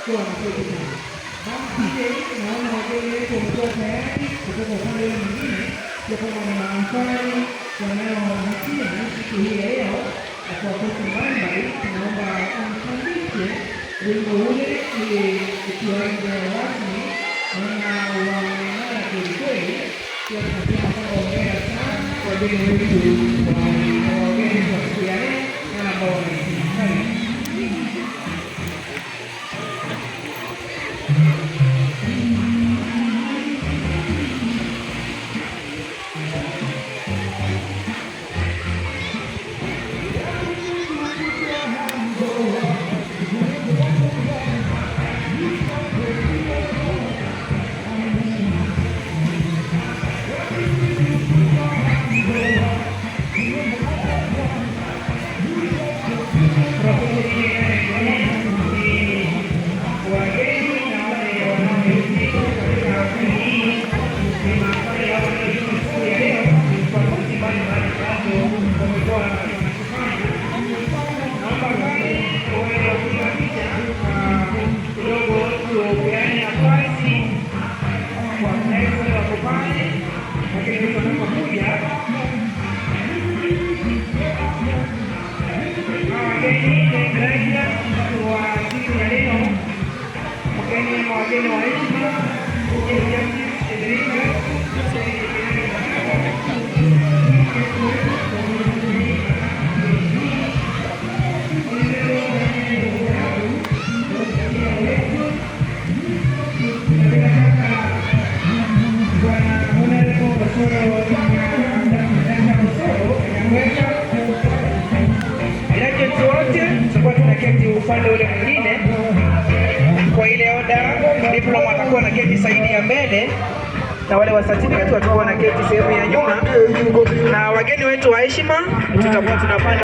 wakiwa wanaketi pale. Basi naona wageni wetu wamekuwa tayari kutoka upande mwingine, kwa kama na mandhari yanayohamasisha siku hii ya leo kwa watoto mbalimbali. Tunaomba mfundishe wimbo ule ili ukianza rasmi, naona wanaona kweli kweli. Pia tunasema kwamba hongera sana wageni wetu na wageni kwa siku ya leo na ambao wamehitimu. Upande ule mwingine kwa ile oda, diploma watakuwa na keti saidi ya mbele na wale wa certificate watakuwa na keti sehemu ya nyuma, na wageni wetu wa heshima tutakuwa tunapanda